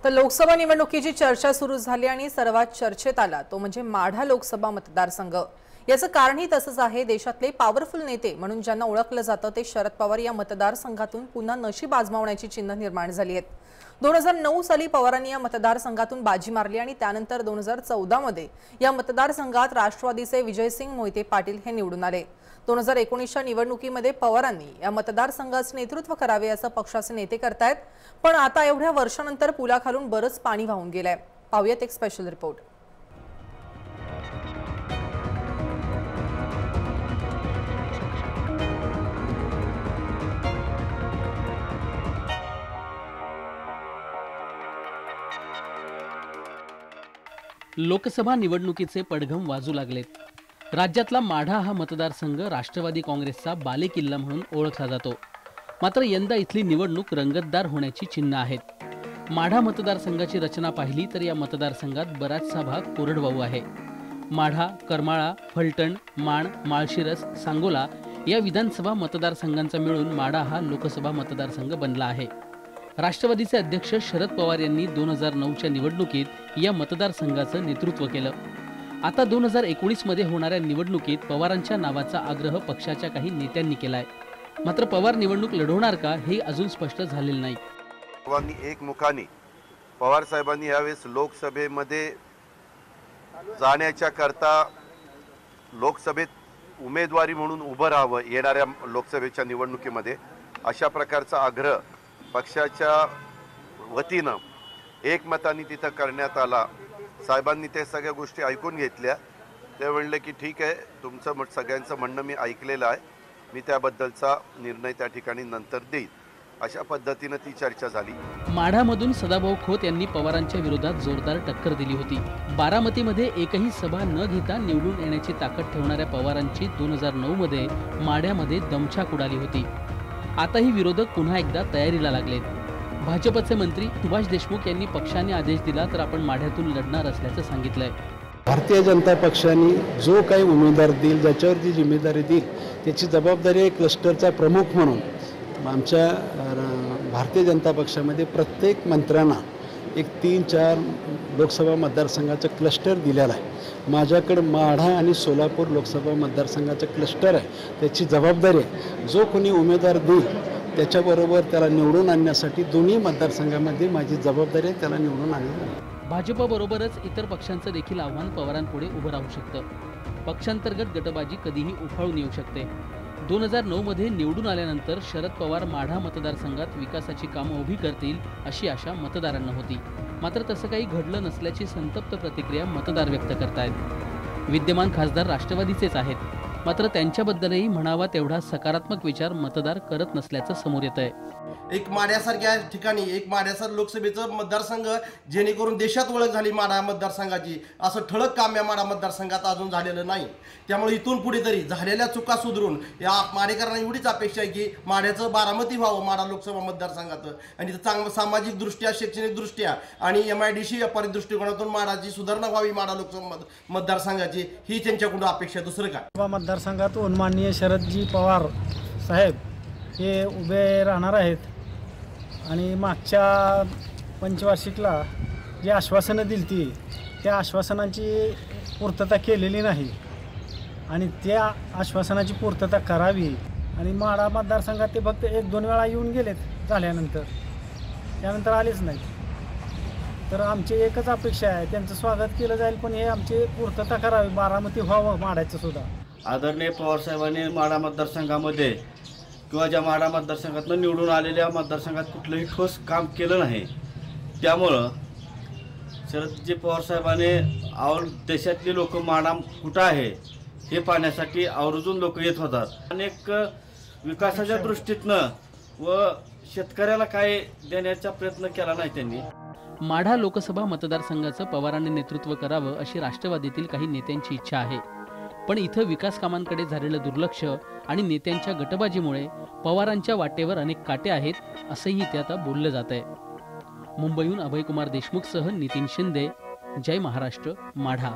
तर लोकसभा निवडणुकीची चर्चा सुरू झाली आणि सर्वात चर्चेत आला तो म्हणजे माढा लोकसभा मतदारसंघ। याचं कारणही तसंच आहे। देशातले पॉवरफुल नेते म्हणून ज्यांना ओळखलं जातं ते शरद पवार या मतदारसंघातून पुन्हा नशीब आजमावण्याची चिन्ह निर्माण झाली आहेत। 2009 साली पवारांनी या मतदारसंघातून बाजी मारली आणि त्यानंतर 2014 मध्ये या मतदारसंघात राष्ट्रवादीचे विजयसिंग मोहिते पाटील हे निवडून आले। 2019च्या निवडणुकीमध्ये पवारांनी या मतदारसंघाचे नेतृत्व करावे असं पक्षाचे नेते करतायत, पण आता एवढ्या वर्षानंतर पुलाखालून बरंच पाणी वाहून गेलंय। पाहूयात एक स्पेशल रिपोर्ट। लोकसभा निवडणुकीचे पडघम वाजू लागलेत। राज्यातला माढा हा मतदारसंघ राष्ट्रवादी काँग्रेसचा बालेकिल्ला म्हणून ओळखला जातो। मात्र यंदा इथली निवडणूक रंगतदार होण्याची चिन्ह आहेत। माढा मतदारसंघाची रचना पाहिली तर या मतदारसंघात बराचसा भाग कोरडवाहू आहे। माढा, करमाळा, फलटण, माण, माळशिरस, सांगोला या विधानसभा मतदारसंघांचा मिळून माढा हा लोकसभा मतदारसंघ बनला आहे। राष्ट्रवादीचे अध्यक्ष शरद पवार यांनी 2009च्या निवडणुकीत या मतदारसंघाचं नेतृत्व केलं। आता 2019 मध्ये होणाऱ्या निवडणुकीत पवारांच्या नावाचा आग्रह पक्षाच्या काही नेत्यांनी केलाय। मात्र पवार निवडणूक लढवणार का हे अजून स्पष्ट झालेलं नाही। एकमुखाने पवार साहेबांनी यावेळेस लोकसभेमध्ये जाण्याच्या करता लोकसभेत उमेदवारी म्हणून उभं राहावं येणाऱ्या लोकसभेच्या निवडणुकीमध्ये अशा प्रकारचा आग्रह पक्षाच्या वतीनं एकमताने तिथं करण्यात आला। साहेबांनी ते सगळ्या गोष्टी ऐकून घेतल्या। ते म्हणले की ठीक आहे, तुमचं सगळ्यांचं म्हणणं मी ऐकलेलं आहे, मी त्याबद्दलचा निर्णय त्या ठिकाणी नंतर देईन, अशा पद्धतीनं ती चर्चा झाली। माढामधून सदाभाऊ खोत यांनी पवारांच्या विरोधात जोरदार टक्कर दिली होती। बारामतीमध्ये एकही सभा न घेता निवडून येण्याची ताकद ठेवणाऱ्या पवारांची 2009 मध्ये माढ्यामध्ये दमछाक उडाली होती। आताही विरोधक पुन्हा एकदा तयारीला लागलेत। भाजपचे मंत्री सुभाष देशमुख यांनी पक्षाने आदेश दिला तर आपण माढ्यातून लढणार असल्याचं सांगितलंय। भारतीय जनता पक्षाने जो काही उमेदवार देईल, ज्याच्यावर जी जिम्मेदारी देईल त्याची जबाबदारी आहे क्लस्टरचा प्रमुख म्हणून आमच्या भारतीय जनता पक्षामध्ये प्रत्येक मंत्र्यांना एक 3-4 लोकसभा मतदारसंघाचं क्लस्टर दिलेला आहे। माझ्याकडे माढा आणि सोलापूर लोकसभा मतदारसंघाचं क्लस्टर आहे, त्याची जबाबदारी आहे। जो कोणी उमेदवार देईल त्याच्याबरोबर त्याला निवडून आणण्यासाठी दोन्ही मतदारसंघामध्ये माझी जबाबदारी आहे, त्याला निवडून आणणं। भाजपबरोबरच इतर पक्षांचं देखील आव्हान पवारांपुढे उभं राहू शकतं। पक्षांतर्गत गटबाजी कधीही उफाळून येऊ शकते। 2009 मध्ये निवडून आल्यानंतर शरद पवार माढा मतदारसंघात विकासाची कामं उभी करतील अशी आशा मतदारांना होती। मात्र तसं काही घडलं नसल्याची संतप्त प्रतिक्रिया मतदार व्यक्त करतायत। विद्यमान खासदार राष्ट्रवादीचेच आहेत, मात्र त्यांच्याबद्दलही म्हणावा तेवढा सकारात्मक विचार मतदार करत नसल्याचं समोर येतंय। एक माढ्यासारख्या ठिकाणी एक माढ्यासारखं लोकसभेचं मतदारसंघ जेणेकरून देशात ओळख झाली माढा मतदारसंघाची, असं ठळक काम या माढा मतदारसंघात अजून झालेलं नाही। त्यामुळे इथून पुढे तरी झालेल्या चुका सुधारून या माढेकरांना एवढीच अपेक्षा आहे की माढ्याचं बारामती व्हावं माढा लोकसभा मतदारसंघात, आणि चांगलं सामाजिक दृष्ट्या, शैक्षणिक दृष्ट्या आणि MIDC व्यापारी दृष्टिकोनातून माढाची सुधारणा व्हावी माढा लोकसभा मतदारसंघाची, ही त्यांच्याकडून अपेक्षा। दुसरं काय मतदारसंघातून माननीय शरदजी पवार साहेब हे उभे राहणार आहेत आणि मागच्या पंचवार्षिकला जी आश्वासनं दिली ती त्या आश्वासनांची पूर्तता केलेली नाही आणि त्या आश्वासनाची पूर्तता करावी। आणि माढा मतदारसंघात ते फक्त 1-2 वेळा येऊन गेलेत झाल्यानंतर, त्यानंतर आलेच नाहीत। तर आमची एकच अपेक्षा आहे, त्यांचं स्वागत केलं जाईल, पण हे आमची पूर्तता करावी, बारामती व्हावं माढ्याचं सुद्धा। आदरणीय पवारसाहेबांनी माढा मतदारसंघामध्ये किंवा ज्या माढा मतदारसंघातून निवडून आलेल्या मतदारसंघात कुठलंही ठोस काम केलं नाही। त्यामुळं शरदजी पवारसाहेबांनी देशातली लोक माढा कुठं आहे हे पाहण्यासाठी आवर्जून लोक येत होतात। अनेक विकासाच्या दृष्टीतनं व शेतकऱ्याला काय देण्याचा प्रयत्न केला नाही त्यांनी। माढा लोकसभा मतदारसंघाचं पवारांनी नेतृत्व करावं अशी राष्ट्रवादीतील काही नेत्यांची इच्छा आहे, पण इथं विकास कामांकडे झालेलं दुर्लक्ष आणि नेत्यांच्या गटबाजीमुळे पवारांच्या वाटेवर अनेक काटे आहेत असंही इथे आता बोललं जात आहे। मुंबईहून अभयकुमार देशमुखसह नितीन शिंदे, जय महाराष्ट्र, माढा।